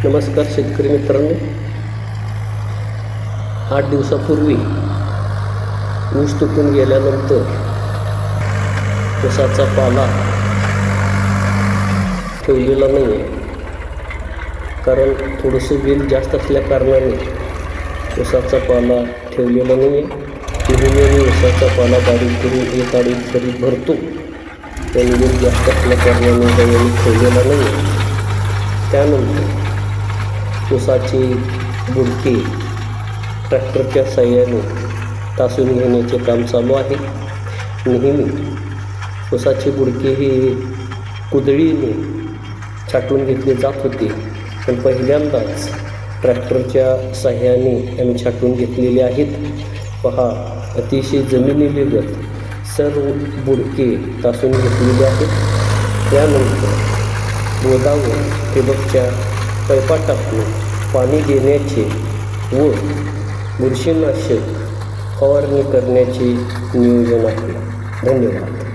नमस्कार शेतकरी मित्रांनो, 8 दिवसापूर्वी ऊस तुटून गेल्यानंतर ऊसाचा पाला ठेवलेला नाही आहे. कारण थोडंसं वेल जास्त असल्या कारणाने ऊसाचा पाला ठेवलेला नाही आहे. नेहमी ऊसाचा पाला बारीक करून एक अडीच तरी भरतो, पण वेल जास्त असल्या कारणाने वेल ठेवलेला नाही आहे. त्यानंतर ऊसाची बुडके ट्रॅक्टरच्या साहाय्याने तासून घेण्याचे काम चालू आहे. नेहमी ऊसाची बुडके ही कुदळीने छाटून घेतले जात होते, पण पहिल्यांदाच ट्रॅक्टरच्या साहाय्याने आम्ही छाटून घेतलेले आहेत. पहा, अतिशय जमिनीलगत सर्व बुडके तासून घेतलेले आहेत. त्यानंतर बोधावर ठिबकच्या पाईपा टाकून पाणी देण्याचे व बुरशीनाशक फवारणी करण्याचे नियोजन आहे. धन्यवाद.